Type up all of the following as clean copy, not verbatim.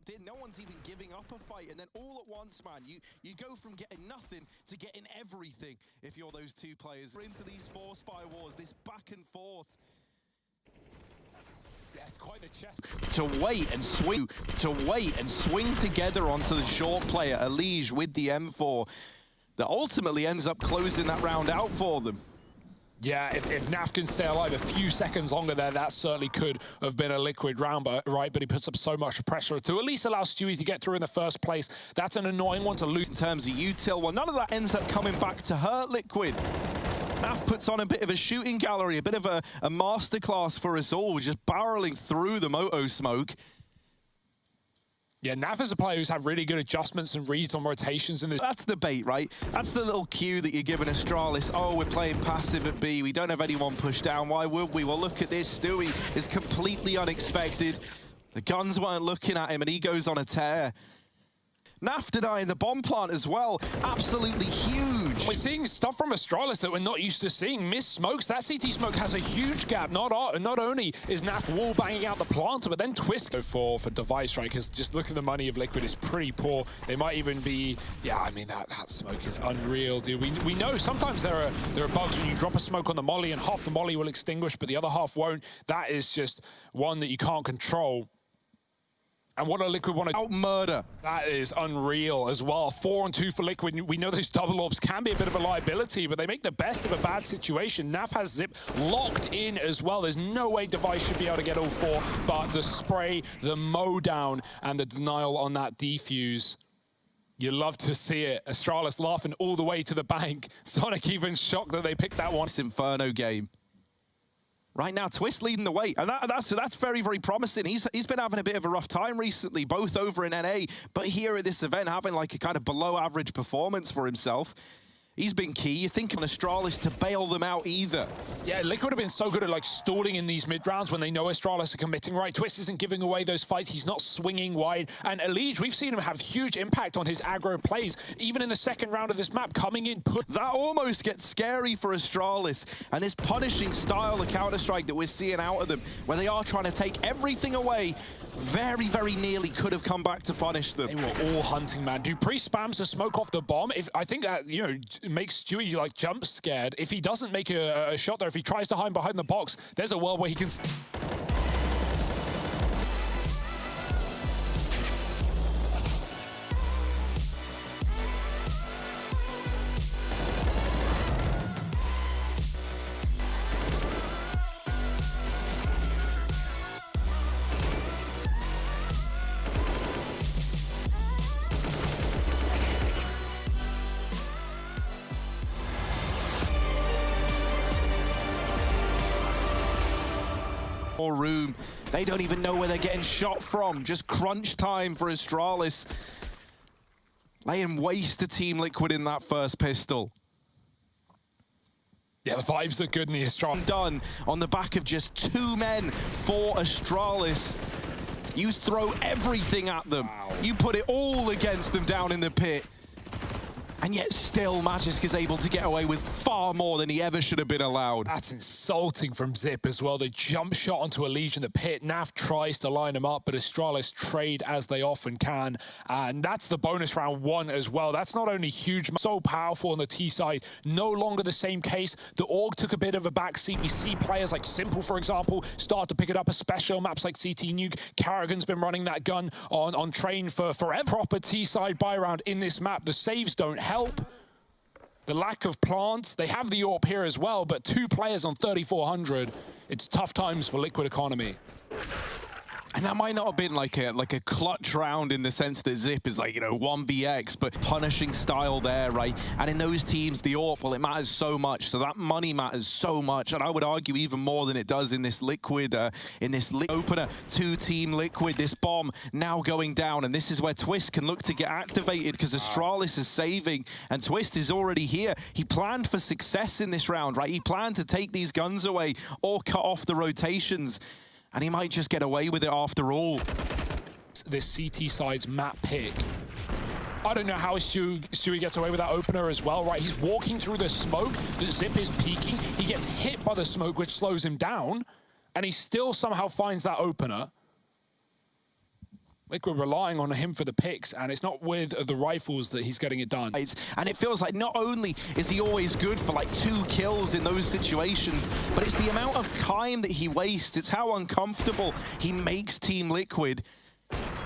locked in. No one's even giving up a fight. And then all at once, man, you go from getting nothing to getting everything if you're those two players. We're into these four spy wars, this back and forth. Yeah, it's quite the chess. To wait and swing together onto the short player, Elige with the M4, that ultimately ends up closing that round out for them. Yeah, if Naf can stay alive a few seconds longer there, that certainly could have been a liquid round, right? But he puts up so much pressure to at least allow Stewie to get through in the first place. That's an annoying one to lose. In terms of util, well, none of that ends up coming back to hurt Liquid. Naf puts on a bit of a shooting gallery, a bit of a masterclass for us all, just barreling through the moto smoke. Yeah, Naf is a player who's had really good adjustments and reads on rotations in this. That's the bait, right? That's the little cue that you're giving Astralis. Oh, we're playing passive at B. We don't have anyone pushed down. Why would we? Well, look at this. Stewie is completely unexpected. The guns weren't looking at him, and he goes on a tear. Naf denying the bomb plant as well. Absolutely huge. We're seeing stuff from Astralis that we're not used to seeing. Missed smokes. That CT smoke has a huge gap. Not only is Naf wall banging out the planter, but then Twist go for device, right? Because just look at the money of Liquid is pretty poor. They might even be, yeah, I mean, that smoke is unreal, dude. We know sometimes there are bugs when you drop a smoke on the molly and half the molly will extinguish, but the other half won't. That is just one that you can't control. And what a Liquid want to out murder. That is unreal as well. 4-on-2 for Liquid. We know those double orbs can be a bit of a liability, but they make the best of a bad situation. Naf has Zip locked in as well. There's no way Device should be able to get all four, but the spray, the mow down, and the denial on that defuse. You love to see it. Astralis laughing all the way to the bank. Sonic even shocked that they picked that one. This Inferno game. Right now, Twist leading the way, and that's very, very promising. He's been having a bit of a rough time recently, both over in NA, but here at this event, having like a kind of below-average performance for himself. He's been key. You think on Astralis to bail them out either. Yeah, Liquid have been so good at like stalling in these mid-rounds when they know Astralis are committing, right? Twist isn't giving away those fights. He's not swinging wide. And Elige, we've seen him have huge impact on his aggro plays, even in the second round of this map, coming in. That almost gets scary for Astralis. And this punishing style of Counter-Strike that we're seeing out of them, where they are trying to take everything away, very, very nearly could have come back to punish them. They were all hunting, man. Dupreeh spams the smoke off the bomb. I think that, you know, makes Stewie like jump scared. If he doesn't make a shot there, if he tries to hide behind the box, there's a world where he can... More room. They don't even know where they're getting shot from. Just crunch time for Astralis. Laying waste to Team Liquid in that first pistol. Yeah, the vibes are good in the Astralis. Done on the back of just 2 men for Astralis. You throw everything at them. Wow. You put it all against them down in the pit. And yet still Magisk is able to get away with far more than he ever should have been allowed. That's insulting from Zip as well. The jump shot onto Elige in the pit. Naf tries to line him up, but Astralis trade as they often can. And that's the bonus round 1 as well. That's not only huge, so powerful on the T side. No longer the same case. The Org took a bit of a backseat. We see players like Simple, for example, start to pick it up, especially on maps like CT Nuke. Karrigan's been running that gun on train for forever. Proper T side buy round in this map. The saves don't help. The lack of plants, they have the AWP here as well, but 2 players on 3,400. It's tough times for Liquid economy. And that might not have been like a clutch round in the sense that Zip is like, you know, 1vx, but punishing style there, right? And in those teams, the AWP, well, it matters so much. So that money matters so much. And I would argue even more than it does in this Liquid, opener, 2-team Liquid, this bomb now going down. And this is where Twist can look to get activated because Astralis is saving and Twist is already here. He planned for success in this round, right? He planned to take these guns away or cut off the rotations. And he might just get away with it after all. This CT side's map pick. I don't know how Stewie gets away with that opener as well, right? He's walking through the smoke. The Zip is peeking. He gets hit by the smoke, which slows him down. And he still somehow finds that opener. Liquid relying on him for the picks, and it's not with the rifles that he's getting it done. And it feels like not only is he always good for like 2 kills in those situations, but it's the amount of time that he wastes. It's how uncomfortable he makes Team Liquid.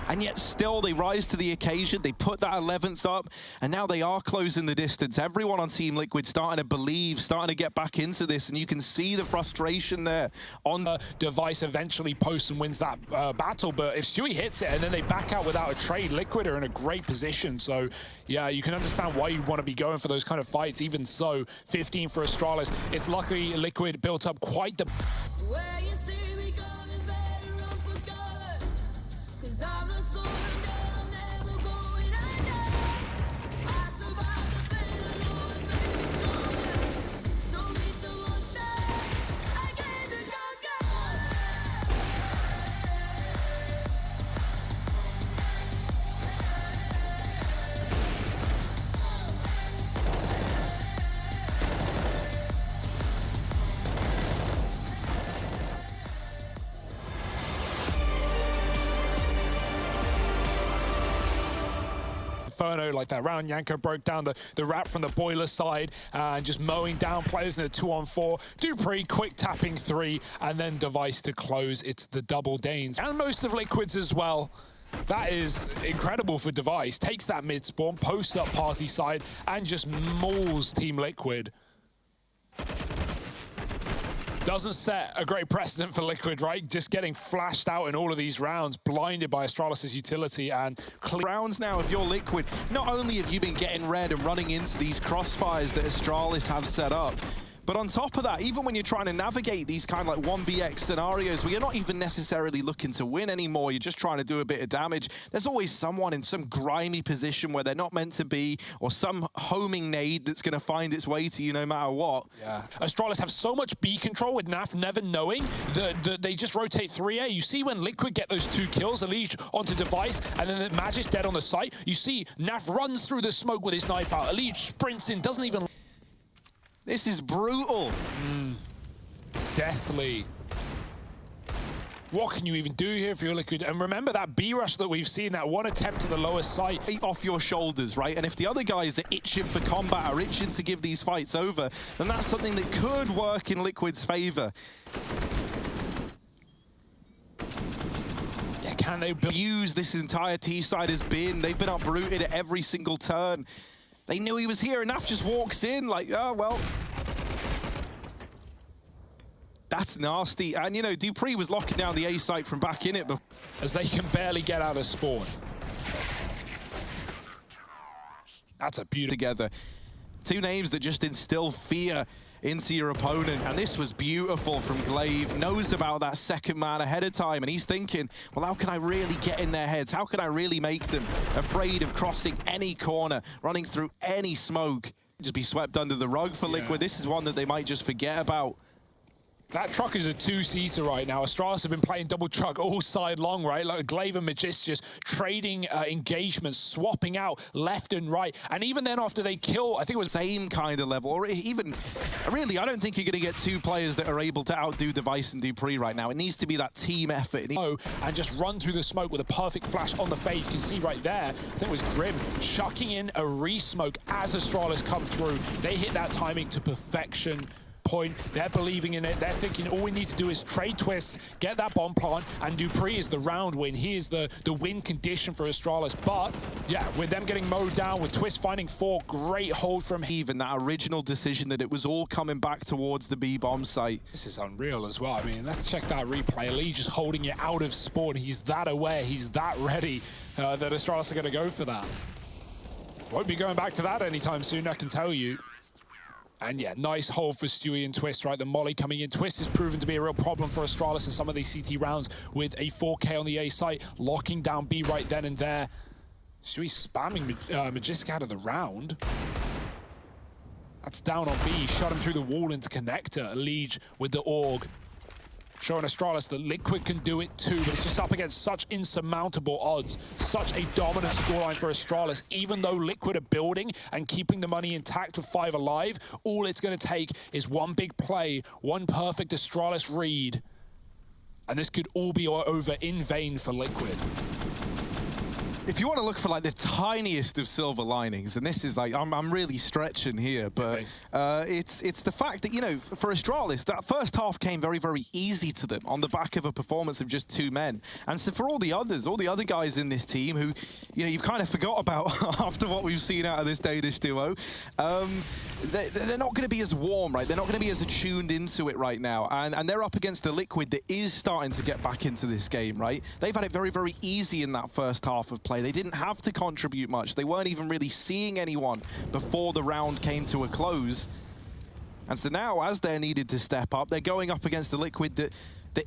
And yet still they rise to the occasion. They put that 11th up, and now they are closing the distance. Everyone on Team Liquid starting to believe, starting to get back into this, and you can see the frustration there. On Device eventually posts and wins that battle, but if Stewie hits it and then they back out without a trade, Liquid are in a great position. So yeah, you can understand why you'd want to be going for those kind of fights. Even so, 15 for Astralis. It's luckily Liquid built up quite the... Inferno like that round. Yanko broke down the wrap from the boiler side and just mowing down players in a 2-on-4. dupreeh quick tapping 3, and then Device to close. It's the double Danes and most of Liquid's as well. That is incredible for Device. Takes that mid spawn, posts up party side, and just mauls Team Liquid. Doesn't set a great precedent for Liquid, right? Just getting flashed out in all of these rounds, blinded by Astralis' utility and... rounds now, if you're Liquid, not only have you been getting red and running into these crossfires that Astralis have set up, but on top of that, even when you're trying to navigate these kind of like 1vx scenarios where you're not even necessarily looking to win anymore, you're just trying to do a bit of damage, there's always someone in some grimy position where they're not meant to be, or some homing nade that's going to find its way to you no matter what. Yeah. Astralis have so much B control with Naf never knowing that they just rotate 3A. You see when Liquid get those 2 kills, elige onto Device, and then the magisk dead on the site. You see Naf runs through the smoke with his knife out. elige sprints in, doesn't even... This is brutal. Deathly. What can you even do here if you're Liquid? And remember that B rush that we've seen, that one attempt to the lower site. Off your shoulders, right? And if the other guys are itching for combat, are itching to give these fights over, then that's something that could work in Liquid's favor. Yeah, can they use this entire T side has been? They've been uprooted at every single turn. They knew he was here, and Naf just walks in like, oh, well. That's nasty. And, you know, dupreeh was locking down the A site from back in it. As they can barely get out of spawn. That's a beautiful... Together. 2 names that just instill fear into your opponent, and this was beautiful from Glaive. Knows about that second man ahead of time, and he's thinking, well, how can I really get in their heads? How can I really make them afraid of crossing any corner, running through any smoke? Just be swept under the rug for Liquid. This is one that they might just forget about. That truck is a 2-seater right now. Astralis have been playing double truck all side long, right? Like Glaive and magisk just trading engagements, swapping out left and right. And even then after they kill, I think it was... Same kind of level, or even... Really, I don't think you're going to get 2 players that are able to outdo Device and dupreeh right now. It needs to be that team effort. And just run through the smoke with a perfect flash on the fade. You can see right there, I think it was Grim, chucking in a re-smoke as Astralis come through. They hit that timing to perfection. Point. They're believing in it. They're thinking all we need to do is trade twists, get that bomb plant, and dupreeh is the round win. He is the win condition for Astralis. But yeah, with them getting mowed down, with Twist finding 4, great hold from even that original decision that it was all coming back towards the B bomb site. This is unreal as well. I mean, let's check that replay. elige just holding it out of spawn. He's that aware. He's that ready that Astralis are going to go for that. Won't be going back to that anytime soon, I can tell you. And yeah, nice hold for Stewie and Twist, right? The molly coming in. Twist has proven to be a real problem for Astralis in some of these CT rounds with a 4K on the A site, locking down B right then and there. Stewie spamming magisk out of the round. That's down on B. Shot him through the wall into connector. elige with the AUG. Showing Astralis that Liquid can do it too, but it's just up against such insurmountable odds. Such a dominant scoreline for Astralis. Even though Liquid are building and keeping the money intact with 5 alive, all it's going to take is one big play, one perfect Astralis read. And this could all be over in vain for Liquid. If you want to look for like the tiniest of silver linings, and this is like, I'm really stretching here, but it's the fact that, you know, for Astralis, that first half came very, very easy to them on the back of a performance of just 2 men. And so for all the other guys in this team who, you know, you've kind of forgot about after what we've seen out of this Danish duo, they're not going to be as warm, right? They're not going to be as attuned into it right now. And they're up against the Liquid that is starting to get back into this game, right? They've had it very, very easy in that first half of play. They didn't have to contribute much. They weren't even really seeing anyone before the round came to a close. And so now, as they're needed to step up, they're going up against the Liquid that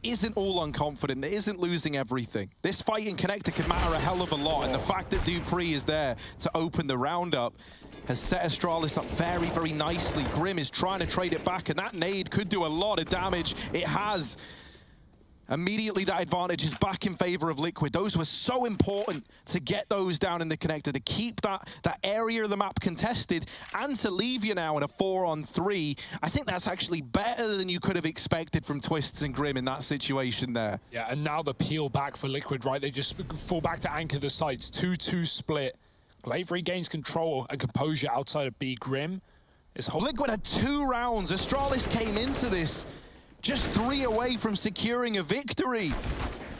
isn't all unconfident, that isn't losing everything. This fight in Connector could matter a hell of a lot, and the fact that dupreeh is there to open the round up has set Astralis up very, very nicely. Grim is trying to trade it back, and that nade could do a lot of damage. It has. Immediately, that advantage is back in favor of Liquid. Those were so important to get those down in the connector, to keep that area of the map contested, and to leave you now in a 4-on-3. I think that's actually better than you could have expected from Twists and Grim in that situation there. Yeah, and now the peel back for Liquid, right? They just fall back to anchor the sites. 2-2 split. glaive regains control and composure outside of B. Grim is Liquid had 2 rounds. Astralis came into this just 3 away from securing a victory.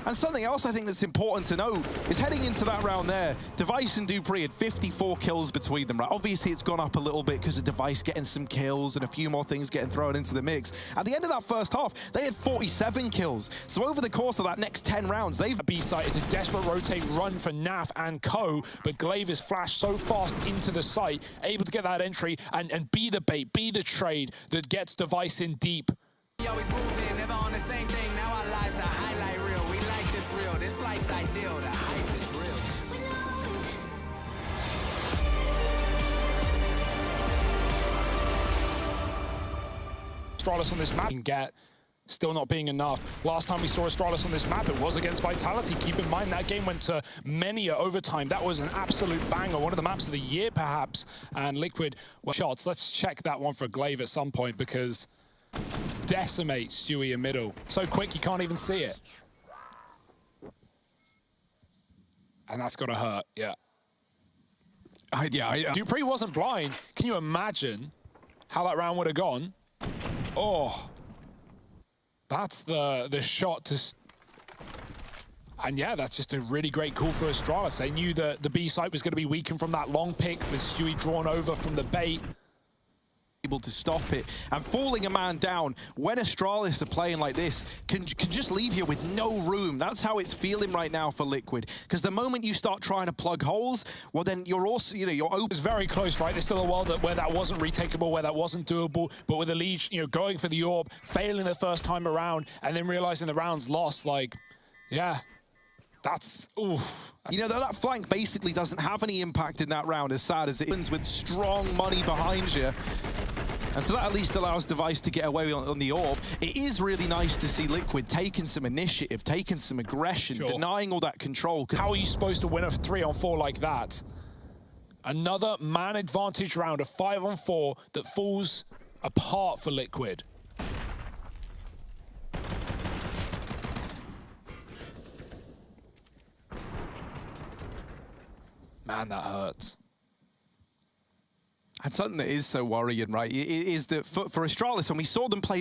And something else I think that's important to note is heading into that round there, Device and dupreeh had 54 kills between them, right? Obviously, it's gone up a little bit because of Device getting some kills and a few more things getting thrown into the mix. At the end of that first half, they had 47 kills. So over the course of that next 10 rounds, they've... B-side, it's a desperate rotate run for Naf and Co, but glaive is flashed so fast into the site, able to get that entry and be the bait, be the trade that gets Device in deep. We always moving, never on the same thing. Now our lives are highlight reel. We like the thrill. This life's ideal. The hype is real. Astralis on this map can get still not being enough. Last time we saw Astralis on this map, it was against Vitality. Keep in mind that game went to many a overtime. That was an absolute banger, one of the maps of the year perhaps. And Liquid shots. Let's check that one for glaive at some point because decimates Stewie in middle. So quick you can't even see it. And that's gotta hurt, yeah. dupreeh wasn't blind. Can you imagine how that round would have gone? Oh, that's the shot to... And yeah, that's just a really great call for Astralis. They knew that the B site was going to be weakened from that long pick with Stewie drawn over from the bait. Able to stop it, and falling a man down when Astralis are playing like this can just leave you with no room. That's how it's feeling right now for Liquid, because the moment you start trying to plug holes, well then you're also, you know, you're open. It's very close, right? There's still a world where that wasn't retakeable, where that wasn't doable, but with elige, you know, going for the orb, failing the first time around, and then realizing the round's lost, like, yeah. That's, oof. You know, that flank basically doesn't have any impact in that round, as sad as it is, with strong money behind you. And so that at least allows Device to get away on the orb. It is really nice to see Liquid taking some initiative, taking some aggression, denying all that control. How are you supposed to win a 3-on-4 like that? Another man advantage round, a 5-on-4 that falls apart for Liquid. Man, that hurts. And something that is so worrying, right, is that for Astralis, when we saw them play